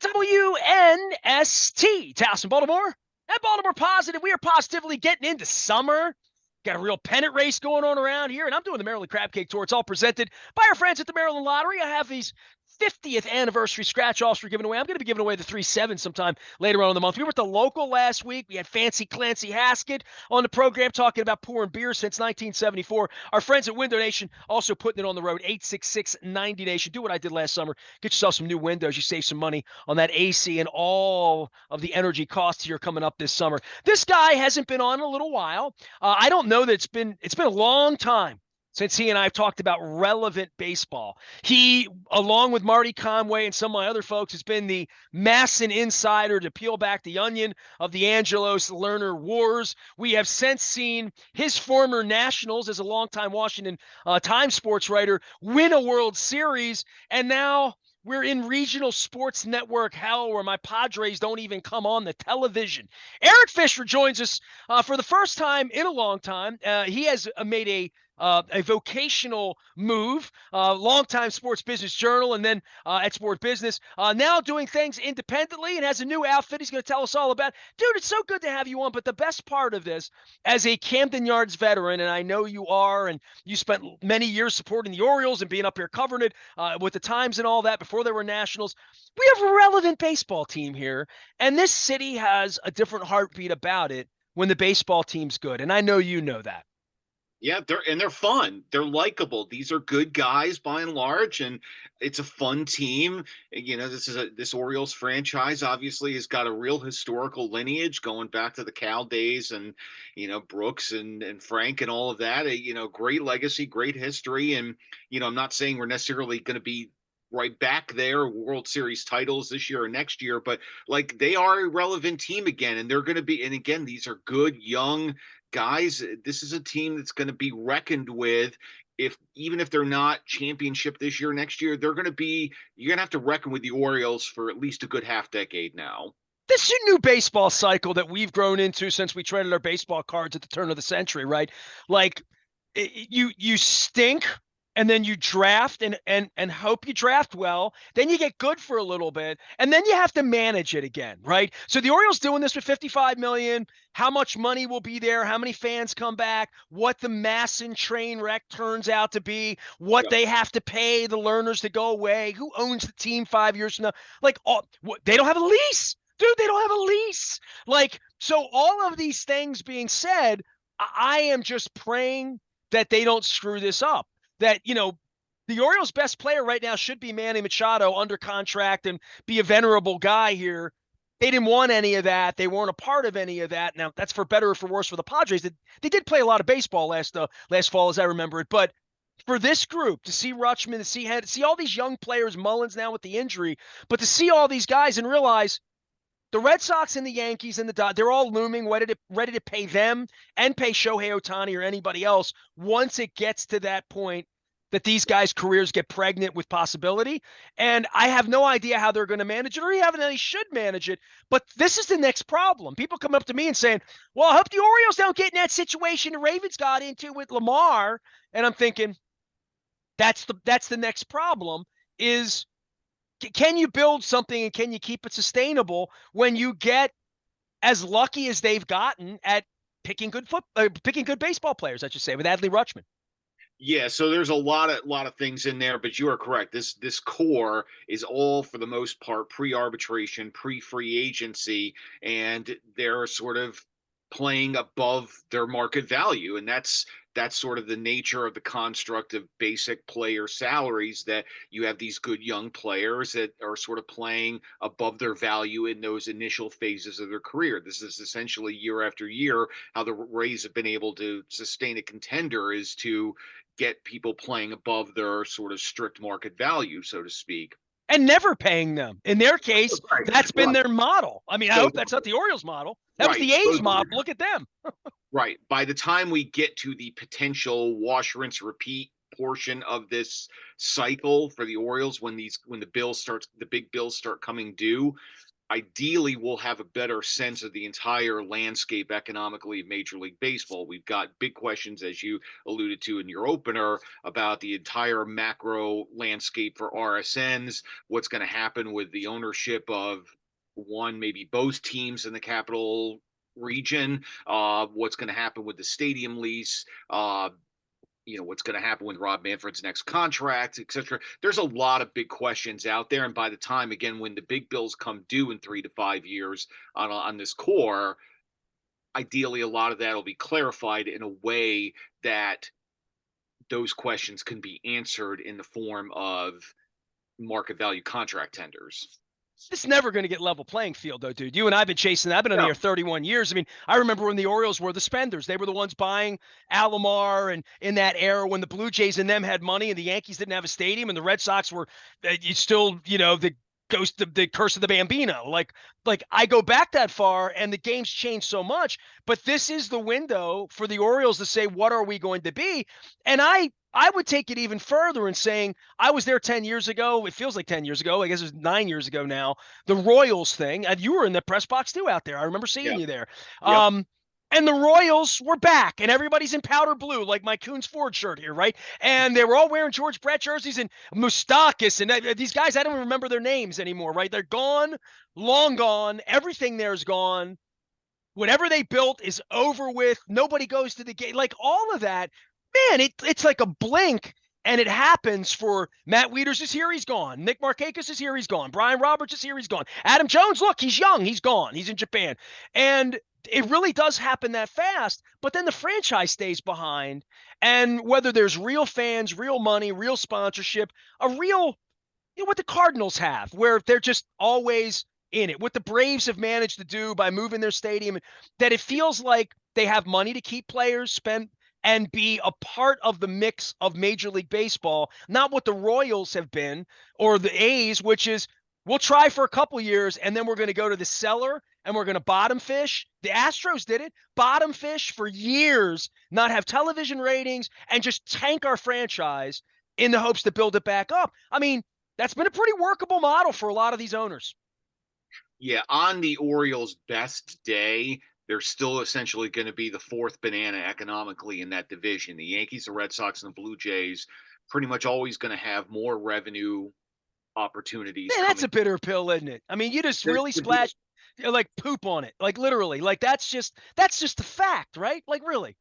WNST, Towson, Baltimore. And Baltimore Positive, we are positively getting into summer. Got a real pennant race going on around here, and I'm doing the Maryland Crab Cake Tour. It's all presented by our friends at the Maryland Lottery. I have these 50th anniversary scratch-offs we're giving away. I'm going to be giving away the 3-7 sometime later on in the month. We were at the local last week. We had Fancy Clancy Haskett on the program talking about pouring beer since 1974. Our friends at Window Nation also putting it on the road, 866-90 Nation. Do what I did last summer. Get yourself some new windows. You save some money on that AC and all of the energy costs here coming up this summer. This guy hasn't been on in a little while. I don't know that it's been a long time since he and I have talked about relevant baseball. He, along with Marty Conway and some of my other folks, has been the Masson insider to peel back the onion of the Angelos Lerner wars. We have since seen his former Nationals, as a longtime Washington Times sports writer, win a World Series, and now we're in regional sports network hell where my Padres don't even come on the television. Eric Fisher joins us for the first time in a long time. He has made a vocational move, longtime Sports Business Journal, and then at Sport Business. Now doing things independently and has a new outfit he's going to tell us all about. Dude, it's so good to have you on, but the best part of this, as a Camden Yards veteran, and I know you are, and you spent many years supporting the Orioles and being up here covering it with the Times and all that before they were Nationals, we have a relevant baseball team here, and this city has a different heartbeat about it when the baseball team's good, and I know you know that. Yeah, they're fun. They're likable. These are good guys by and large, and it's a fun team. This Orioles franchise obviously has got a real historical lineage going back to the Cal days, and Brooks and Frank and all of that. Great legacy, great history, and I'm not saying we're necessarily going to be right back there, World Series titles this year or next year, but like they are a relevant team again, and they're going to be. And again, these are good young guys. This is a team that's going to be reckoned with. Even if they're not championship this year, next year, you're going to have to reckon with the Orioles for at least a good half decade now. This is a new baseball cycle that we've grown into since we traded our baseball cards at the turn of the century, right? Like you stink and then you draft and hope you draft well, then you get good for a little bit, and then you have to manage it again, right? So the Orioles doing this with 55 million, how much money will be there, how many fans come back, what the Masson train wreck turns out to be, what Yep. they have to pay the learners to go away, who owns the team 5 years from now. Like they don't have a lease. Dude, they don't have a lease. Like, so all of these things being said, I am just praying that they don't screw this up. That, the Orioles' best player right now should be Manny Machado under contract and be a venerable guy here. They didn't want any of that. They weren't a part of any of that. Now, that's for better or for worse for the Padres. They did play a lot of baseball last fall, as I remember it. But for this group, to see Rutschman, to see all these young players, Mullins now with the injury, but to see all these guys and realize the Red Sox and the Yankees and the Dodgers, they're all looming, ready to pay them and pay Shohei Ohtani or anybody else once it gets to that point that these guys' careers get pregnant with possibility. And I have no idea how they're going to manage it or even how they should manage it. But this is the next problem. People come up to me and saying, well, I hope the Orioles don't get in that situation the Ravens got into with Lamar. And I'm thinking, that's the next problem is, can you build something and can you keep it sustainable when you get as lucky as they've gotten at picking good baseball players, I should say, with Adley Rutschman? Yeah, so there's a lot of things in there, but you are correct. This core is all for the most part pre-arbitration, pre-free agency, and they're sort of playing above their market value, and that's sort of the nature of the construct of basic player salaries, that you have these good young players that are sort of playing above their value in those initial phases of their career. This is essentially year after year how the Rays have been able to sustain a contender, is to get people playing above their sort of strict market value, so to speak. And never paying them. In their case, Right, that's been right. their model. I mean, I So hope that's not the Orioles model. That was right, the A's model. Look at them. right. By the time we get to the potential wash, rinse, repeat portion of this cycle for the Orioles, when the big bills start coming due, ideally we'll have a better sense of the entire landscape economically of Major League Baseball. We've got big questions, as you alluded to in your opener, about the entire macro landscape for RSNs, what's going to happen with the ownership of one, maybe both teams in the capital region, what's going to happen with the stadium lease, what's going to happen with Rob Manfred's next contract, et cetera. There's a lot of big questions out there. And by the time, again, when the big bills come due in 3 to 5 years on this core, ideally a lot of that will be clarified in a way that those questions can be answered in the form of market value contract tenders. It's never going to get level playing field, though, dude. You and I have been chasing that. I've been on the Yeah. air 31 years. I mean, I remember when the Orioles were the spenders. They were the ones buying Alomar, and in that era when the Blue Jays and them had money and the Yankees didn't have a stadium and the Red Sox were still, the ghost of the curse of the Bambino. Like I go back that far and the game's changed so much, but this is the window for the Orioles to say, what are we going to be? And I would take it even further in saying I was there 10 years ago. It feels like 10 years ago. I guess it was 9 years ago now. The Royals thing. And you were in the press box too out there. I remember seeing Yeah. you there. Yep. And the Royals were back, and everybody's in powder blue, like my Coons Ford shirt here, right? And they were all wearing George Brett jerseys and Mustakis, and these guys, I don't even remember their names anymore, right? They're gone, long gone. Everything there is gone. Whatever they built is over with. Nobody goes to the game. Like all of that, man, it's like a blink, and it happens for Matt Wieters is here, he's gone. Nick Markakis is here, he's gone. Brian Roberts is here, he's gone. Adam Jones, look, he's young, he's gone. He's in Japan. And it really does happen that fast, but then the franchise stays behind. And whether there's real fans, real money, real sponsorship, a real, what the Cardinals have, where they're just always in it, what the Braves have managed to do by moving their stadium, that it feels like they have money to keep players, spend, and be a part of the mix of Major League Baseball, not what the Royals have been or the A's, which is we'll try for a couple years and then we're going to go to the cellar and we're going to bottom fish. The Astros did it, bottom fish for years, not have television ratings, and just tank our franchise in the hopes to build it back up. I mean, that's been a pretty workable model for a lot of these owners. Yeah, on the Orioles' best day, they're still essentially going to be the fourth banana economically in that division. The Yankees, the Red Sox, and the Blue Jays pretty much always going to have more revenue opportunities Man, that's coming. a bitter pill, isn't it? I mean, you just really splash like poop on it, like literally. Like that's just the fact, right? Like really.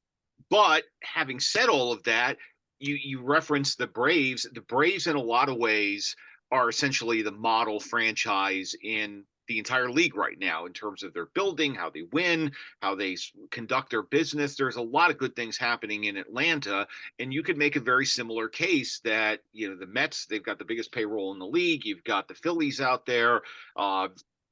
But having said all of that, you reference the Braves. The Braves, in a lot of ways, are essentially the model franchise in the entire league right now in terms of their building, how they win, how they conduct their business. There's a lot of good things happening in Atlanta, and you could make a very similar case that the Mets, they've got the biggest payroll in the league. You've got the Phillies out there.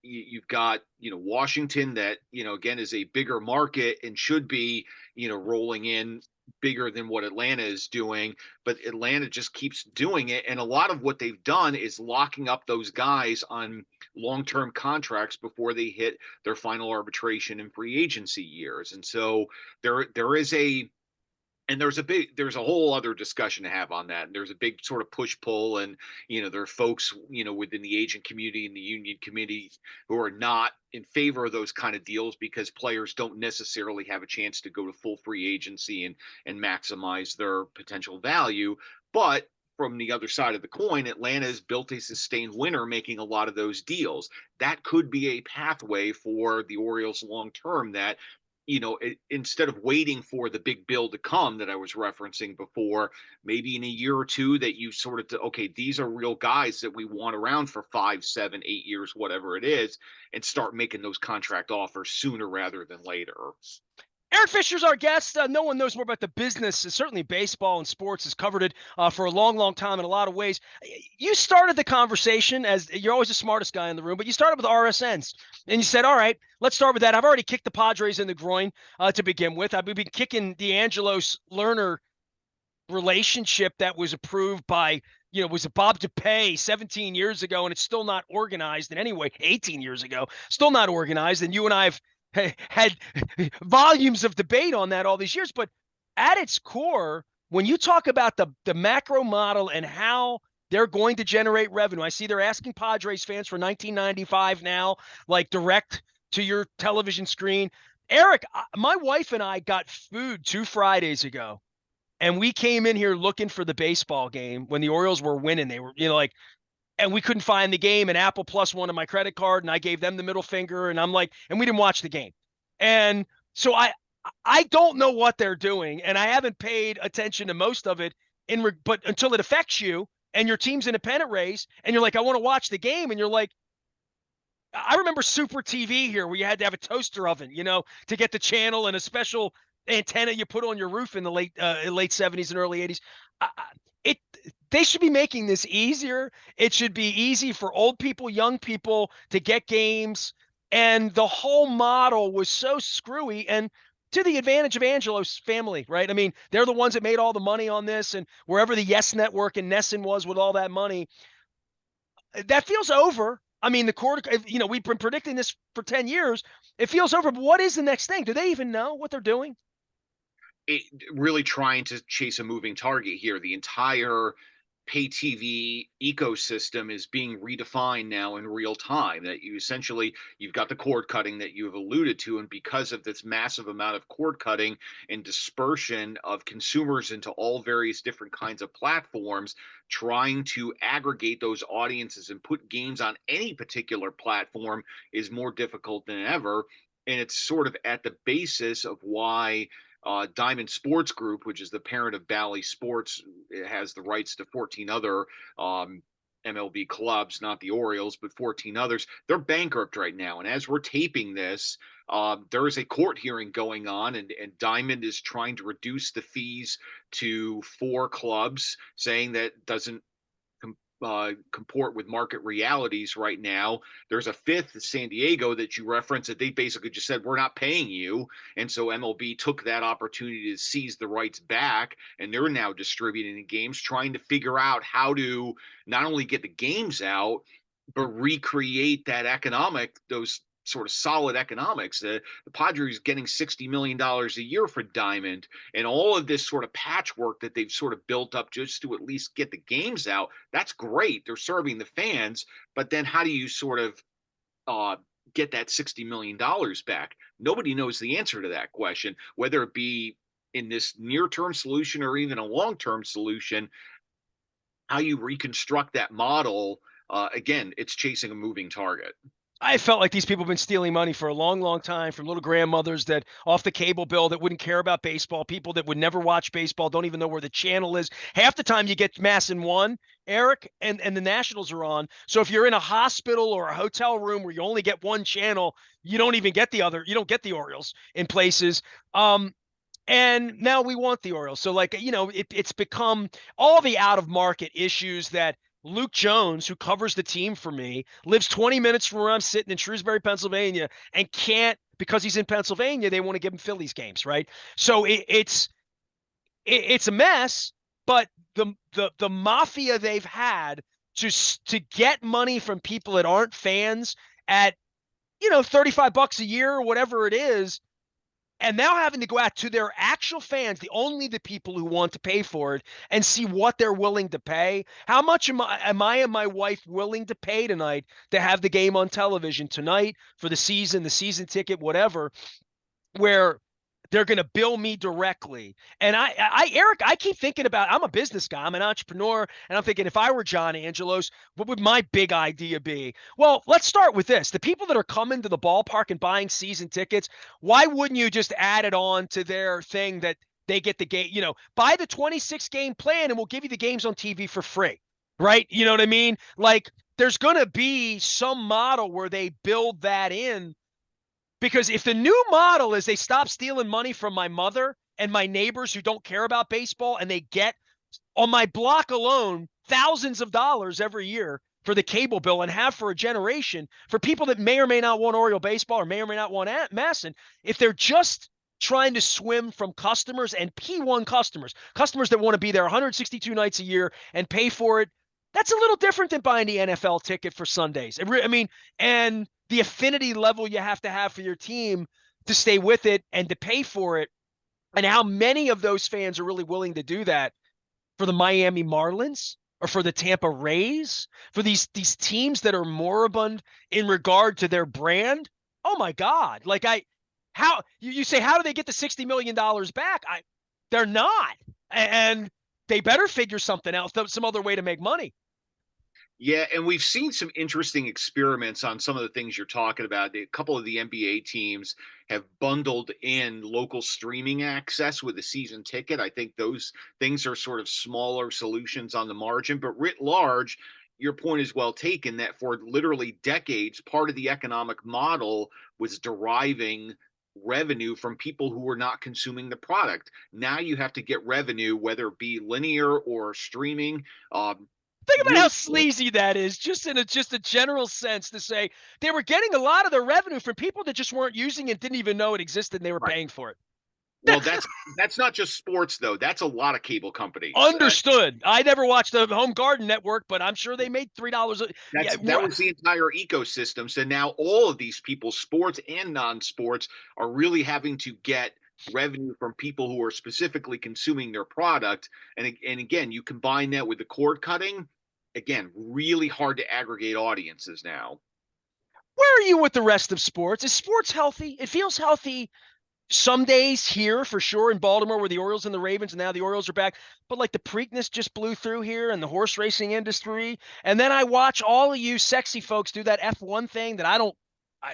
You've got Washington that again is a bigger market and should be rolling in bigger than what Atlanta is doing, but Atlanta just keeps doing it. And a lot of what they've done is locking up those guys on long-term contracts before they hit their final arbitration and free agency years. And so there is there's a whole other discussion to have on that. And there's a big sort of push pull, and there are folks within the agent community and the union committee who are not in favor of those kind of deals because players don't necessarily have a chance to go to full free agency and maximize their potential value. But from the other side of the coin, Atlanta has built a sustained winner making a lot of those deals. That could be a pathway for the Orioles long term, that instead of waiting for the big bill to come that I was referencing before, maybe in a year or two that you sort of, okay, these are real guys that we want around for 5, 7, 8 years, whatever it is, and start making those contract offers sooner rather than later. Eric Fisher's our guest. No one knows more about the business. Certainly baseball and sports has covered it for a long, long time in a lot of ways. You started the conversation, as you're always the smartest guy in the room, but you started with RSNs. And you said, all right, let's start with that. I've already kicked the Padres in the groin to begin with. I've been kicking D'Angelo's Lerner relationship that was approved by was it Bob DePay 17 years ago, and it's still not organized in any way. 18 years ago, still not organized. And you and I have had volumes of debate on that all these years. But at its core, when you talk about the macro model and how They're going to generate revenue. I see they're asking Padres fans for 1995 now, like direct to your television screen. Eric, my wife and I got food 2 Fridays ago, and we came in here looking for the baseball game when the Orioles were winning. They were, like, and we couldn't find the game, and Apple Plus wanted my credit card, and I gave them the middle finger, and I'm like, and we didn't watch the game. And so I don't know what they're doing, and I haven't paid attention to most of it but until it affects you and your team's in a pennant race, and you're like, I want to watch the game, and you're like, I remember Super TV here where you had to have a toaster oven, to get the channel, and a special antenna you put on your roof in the late 70s and early 80s. It They should be making this easier. It should be easy for old people, young people to get games. And the whole model was so screwy, and to the advantage of Angelo's family, right? I mean, they're the ones that made all the money on this, and wherever the Yes Network and Nesson was with all that money, that feels over. I mean, the court, we've been predicting this for 10 years. It feels over, but what is the next thing? Do they even know what they're doing? Really trying to chase a moving target here. The entire pay TV ecosystem is being redefined now in real time. That you've got the cord cutting that you have alluded to, and because of this massive amount of cord cutting and dispersion of consumers into all various different kinds of platforms, trying to aggregate those audiences and put games on any particular platform is more difficult than ever. And it's sort of at the basis of why Diamond Sports Group, which is the parent of Bally Sports, has the rights to 14 other MLB clubs, not the Orioles, but 14 others. They're bankrupt right now. And as we're taping this, there is a court hearing going on, and Diamond is trying to reduce the fees to 4 clubs, saying that doesn't comport with market realities right now. There's a fifth, San Diego, that you referenced, that they basically just said, we're not paying you. And so MLB took that opportunity to seize the rights back, and they're now distributing the games, trying to figure out how to not only get the games out, but recreate those sort of solid economics. The Padres getting $60 million a year for Diamond, and all of this sort of patchwork that they've sort of built up just to at least get the games out. That's great. They're serving the fans, but then how do you sort of get that $60 million back? Nobody knows the answer to that question, whether it be in this near-term solution or even a long-term solution. How you reconstruct that model, again, it's chasing a moving target. I felt like these people have been stealing money for a long, long time from little grandmothers that off the cable bill that wouldn't care about baseball, people that would never watch baseball, don't even know where the channel is. Half the time you get Mass and One, Eric, and the Nationals are on. So if you're in a hospital or a hotel room where you only get one channel, you don't even get you don't get the Orioles in places. And now we want the Orioles. So it's become all the out of market issues that Luke Jones, who covers the team for me, lives 20 minutes from where I'm sitting in Shrewsbury, Pennsylvania, and can't, because he's in Pennsylvania, they want to give him Phillies games, right? So it's a mess, but the mafia they've had to get money from people that aren't fans at $35 a year or whatever it is, and now having to go out to their actual fans, the people who want to pay for it, and see what they're willing to pay. How much am I and my wife willing to pay tonight to have the game on television tonight for the season ticket, whatever, where they're going to bill me directly. And Eric, I keep thinking about, I'm a business guy, I'm an entrepreneur, and I'm thinking, if I were John Angelos, what would my big idea be? Well, let's start with this. The people that are coming to the ballpark and buying season tickets, why wouldn't you just add it on to their thing that they get the game, buy the 26 game plan and we'll give you the games on TV for free, right? You know what I mean? Like, there's going to be some model where they build that in. Because if the new model is they stop stealing money from my mother and my neighbors who don't care about baseball, and they get on my block alone thousands of dollars every year for the cable bill, and have for a generation, for people that may or may not want Oriole baseball or may or may not want Masson, if they're just trying to swim from customers and P1 customers that want to be there 162 nights a year and pay for it, that's a little different than buying the NFL ticket for Sundays. And the affinity level you have to have for your team to stay with it and to pay for it, and how many of those fans are really willing to do that for the Miami Marlins or for the Tampa Rays, for these teams that are moribund in regard to their brand. Oh my God. Like how you say, how do they get the $60 million back? They're not. And they better figure something out, some other way to make money. Yeah, and we've seen some interesting experiments on some of the things you're talking about. A couple of the NBA teams have bundled in local streaming access with a season ticket. I think those things are sort of smaller solutions on the margin, but writ large, your point is well taken that for literally decades, part of the economic model was deriving revenue from people who were not consuming the product. Now you have to get revenue, whether it be linear or streaming. Think about how Really, sleazy that is, just a general sense, to say they were getting a lot of their revenue from people that just weren't using it, didn't even know it existed, and they were right. paying for it. Well, that's not just sports though. That's a lot of cable companies. Understood. I never watched the Home Garden Network, but I'm sure they made $3. Yeah, That was the entire ecosystem. So now all of these people, sports and non-sports, are really having to get revenue from people who are specifically consuming their product. And again, you combine that with the cord cutting. Again, really hard to aggregate audiences now. where are you with the rest of sports? Is sports healthy? It feels healthy some days here for sure in Baltimore, where the Orioles and the Ravens, and now the Orioles are back. But like the Preakness just blew through here and the horse racing industry. And then I watch all of you sexy folks do that F1 thing that I don't.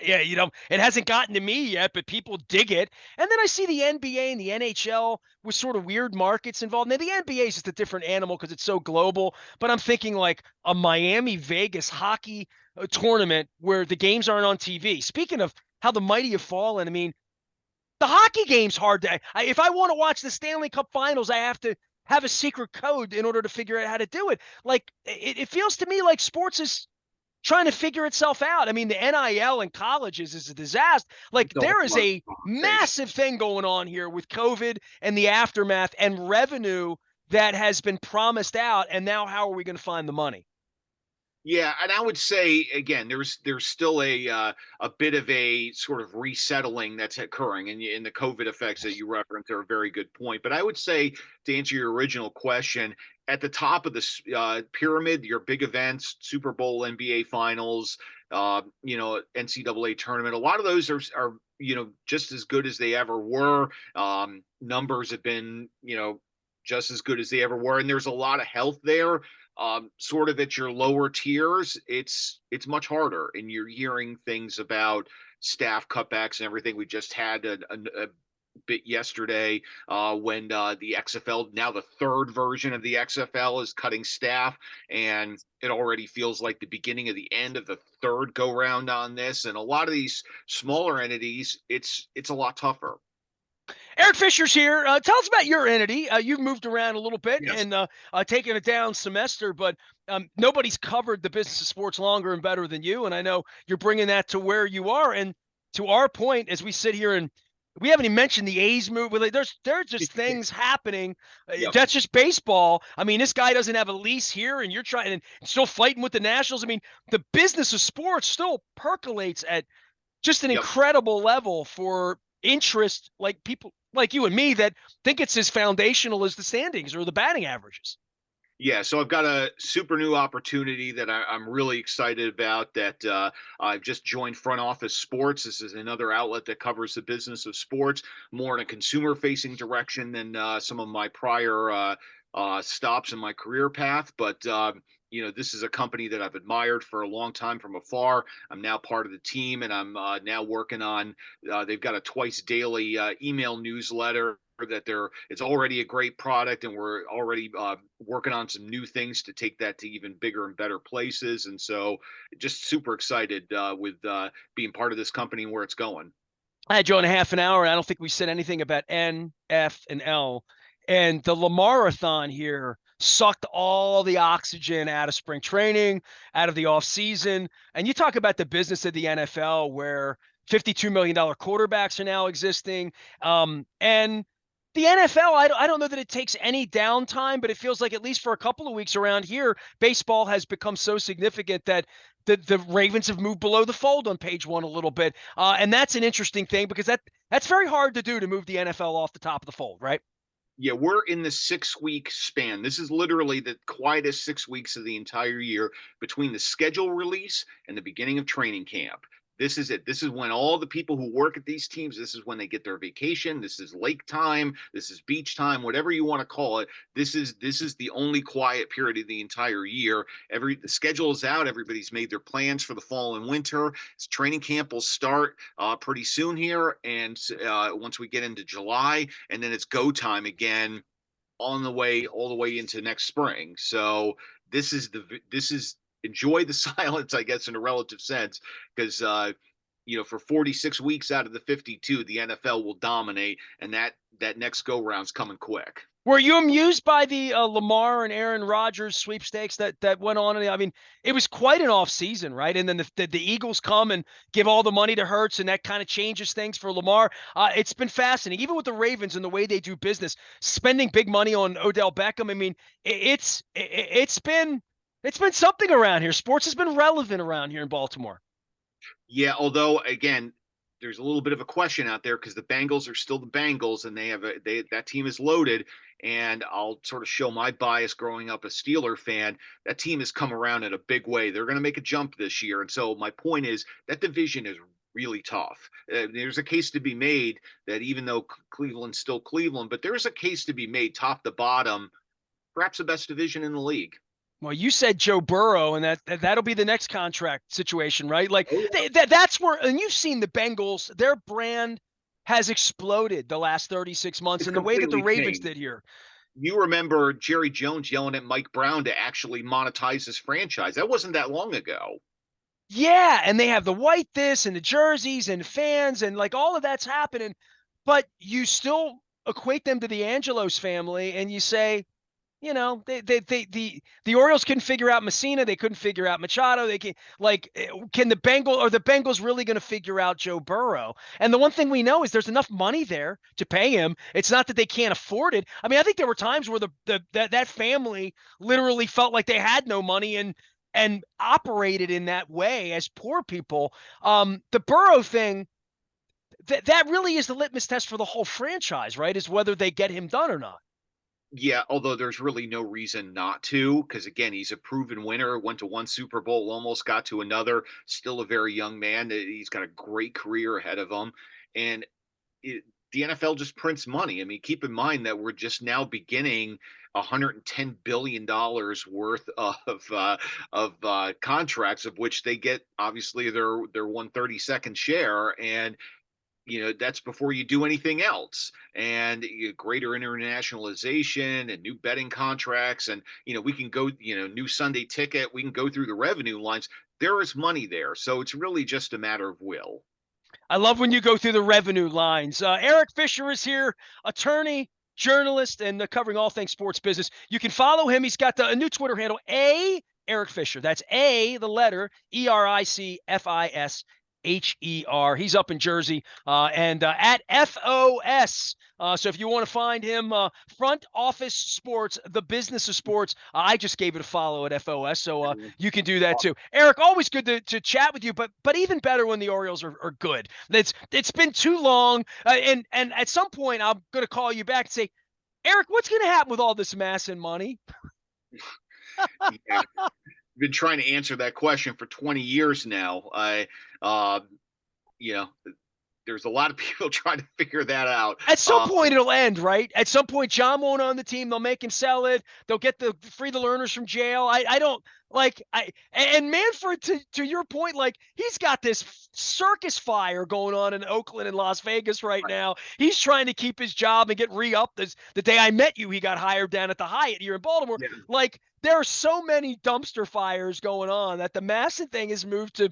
Yeah, it hasn't gotten to me yet, but people dig it. And then I see the NBA and the NHL with sort of weird markets involved. Now, the NBA is just a different animal because it's so global. But I'm thinking like a Miami Vegas hockey tournament where the games aren't on TV. Speaking of how the mighty have fallen, I mean, the hockey game's hard to. If I want to watch the Stanley Cup Finals, I have to have a secret code in order to figure out how to do it. Like it feels to me like sports is trying to figure itself out. I mean, the NIL in colleges is a disaster. Like It's a whole there is other a conversation. massive thing going on here with COVID and the aftermath and revenue that has been promised out. And now how are we going to find the money? Yeah, and I would say again, there's still a bit of a sort of resettling that's occurring, and the COVID effects that you referenced are a very good point. But I would say to answer your original question, at the top of the pyramid, your big events, Super Bowl, NBA Finals, NCAA tournament, a lot of those are just as good as they ever were. Numbers have been just as good as they ever were, and there's a lot of health there. Sort of at your lower tiers, it's much harder, and you're hearing things about staff cutbacks and everything. We just had a bit yesterday when the XFL, now the third version of the XFL, is cutting staff, and it already feels like the beginning of the end of the third go round on this. And a lot of these smaller entities, it's a lot tougher. Eric Fisher's here. Tell us about your entity. You've moved around a little bit Yes. and taken a down semester, but nobody's covered the business of sports longer and better than you. And I know you're bringing that to where you are. And to our point, as we sit here and we haven't even mentioned the A's move. Like, there's just things happening. Yep. That's just baseball. I mean, this guy doesn't have a lease here, and you're trying and still fighting with the Nationals. I mean, the business of sports still percolates at just an Yep. incredible level for interest, like people like you and me that think it's as foundational as the standings or the batting averages. Yeah, so I've got a super new opportunity that I'm really excited about. That I've just joined Front Office Sports. This is another outlet that covers the business of sports more in a consumer-facing direction than some of my prior stops in my career path. But this is a company that I've admired for a long time from afar. I'm now part of the team, and I'm now working on. They've got a twice daily email newsletter that it's already a great product, and we're already working on some new things to take that to even bigger and better places. And so just super excited with being part of this company and where it's going. I had you on a half an hour, and I don't think we said anything about N, F, and L. And the Lamarathon here sucked all the oxygen out of spring training, out of the offseason. And you talk about the business of the NFL where $52 million quarterbacks are now existing. And the NFL, I don't know that it takes any downtime, but it feels like at least for a couple of weeks around here, baseball has become so significant that the Ravens have moved below the fold on page one a little bit. And that's an interesting thing because that's very hard to do, to move the NFL off the top of the fold, right? Yeah, we're in the 6 week span. This is literally the quietest 6 weeks of the entire year between the schedule release and the beginning of training camp. This is it. This is when all the people who work at these teams, this is when they get their vacation. This is lake time. This is beach time, whatever you want to call it. This is the only quiet period of the entire year. The schedule is out. Everybody's made their plans for the fall and winter. Training camp will start pretty soon here, and once we get into July, and then it's go time again on the way all the way into next spring. So this is enjoy the silence, I guess, in a relative sense, because for 46 weeks out of the 52, the NFL will dominate, and that next go round's coming quick. Were you amused by the Lamar and Aaron Rodgers sweepstakes that went on? I mean, it was quite an off season, right? And then the Eagles come and give all the money to Hurts, and that kind of changes things for Lamar. It's been fascinating, even with the Ravens and the way they do business, spending big money on Odell Beckham. I mean, it's been something around here. Sports has been relevant around here in Baltimore. Yeah, although again, there's a little bit of a question out there because the Bengals are still the Bengals, and that team is loaded. And I'll sort of show my bias growing up a Steeler fan. That team has come around in a big way. They're going to make a jump this year, and so my point is that division is really tough. There's a case to be made that even though Cleveland's still Cleveland, but there's a case to be made top to bottom, perhaps the best division in the league. Well, you said Joe Burrow, and that'll be the next contract situation, right? Like Oh, yeah. that's where, and you've seen the Bengals, their brand has exploded the last 36 months It's in the way that the completely Ravens changed. did here. You remember Jerry Jones yelling at Mike Brown to actually monetize his franchise. That wasn't that long ago. Yeah, and they have the white this and the jerseys and fans and like all of that's happening, but you still equate them to the Angelos family, and you say, the Orioles couldn't figure out Messina. They couldn't figure out Machado. They can can the Bengals really going to figure out Joe Burrow? And the one thing we know is there's enough money there to pay him. It's not that they can't afford it. I mean, I think there were times where that family literally felt like they had no money and operated in that way as poor people. The Burrow thing, that really is the litmus test for the whole franchise, right? Is whether they get him done or not. Yeah, although there's really no reason not to, because again, he's a proven winner, went to one Super Bowl, almost got to another, still a very young man. He's got a great career ahead of him. And the NFL just prints money. I mean, keep in mind that we're just now beginning $110 billion worth of contracts, of which they get obviously their 132nd share, and that's before you do anything else. And greater internationalization and new betting contracts, and we can go, new Sunday ticket. We can go through the revenue lines. There is money there, so it's really just a matter of will. I love when you go through the revenue lines. Eric Fisher is here, attorney, journalist, and covering all things sports business. You can follow him. He's got a new Twitter handle, Eric Fisher. That's the letter EricFisher. He's up in Jersey and at FOS. So if you want to find him, Front Office Sports, the business of sports, I just gave it a follow at FOS, so you can do that too. Eric, always good to chat with you, but even better when the Orioles are good. It's been too long, and at some point I'm going to call you back and say, Eric, what's going to happen with all this mass and money? Yeah, been trying to answer that question for 20 years now. Uh, you know, there's a lot of people trying to figure that out. At some point, it'll end, right? At some point, John won't own the team. They'll make him sell it. They'll get free the learners from jail. I don't like and Manfred, to your point, like he's got this circus fire going on in Oakland and Las Vegas right now. He's trying to keep his job and get re-upped. The day I met you, he got hired down at the Hyatt here in Baltimore. Yeah. Like there are so many dumpster fires going on that the Masson thing has moved to,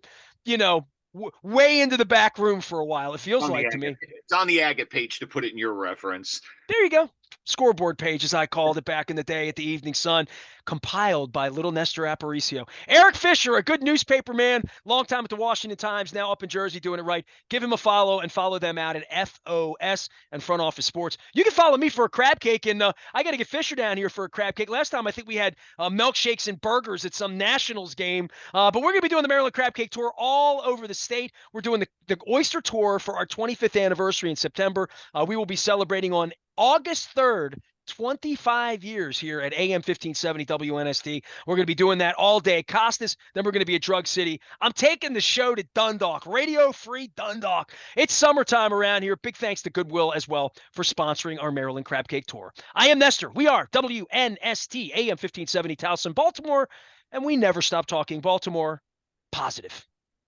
way into the back room for a while. It feels like to me. It's on the Agate page, to put it in your reference. There you go. Scoreboard page, as I called it back in the day at the Evening Sun, compiled by little Nestor Aparicio. Eric Fisher, a good newspaper man, long time at the Washington Times, now up in Jersey doing it right. Give him a follow and follow them out at FOS and Front Office Sports. You can follow me for a crab cake, and I got to get Fisher down here for a crab cake. Last time I think we had milkshakes and burgers at some Nationals game, but we're going to be doing the Maryland Crab Cake Tour all over the state. We're doing the Oyster Tour for our 25th anniversary in September. We will be celebrating on August 3rd 25 years here at AM 1570 WNST. We're going to be doing that all day at Costas. Then we're going to be at Drug City. I'm taking the show to Dundalk, Radio Free Dundalk. It's summertime around here. Big thanks to Goodwill as well for sponsoring our Maryland Crab Cake Tour. I am Nestor. We are WNST AM 1570 Towson, Baltimore, and we never stop talking Baltimore positive.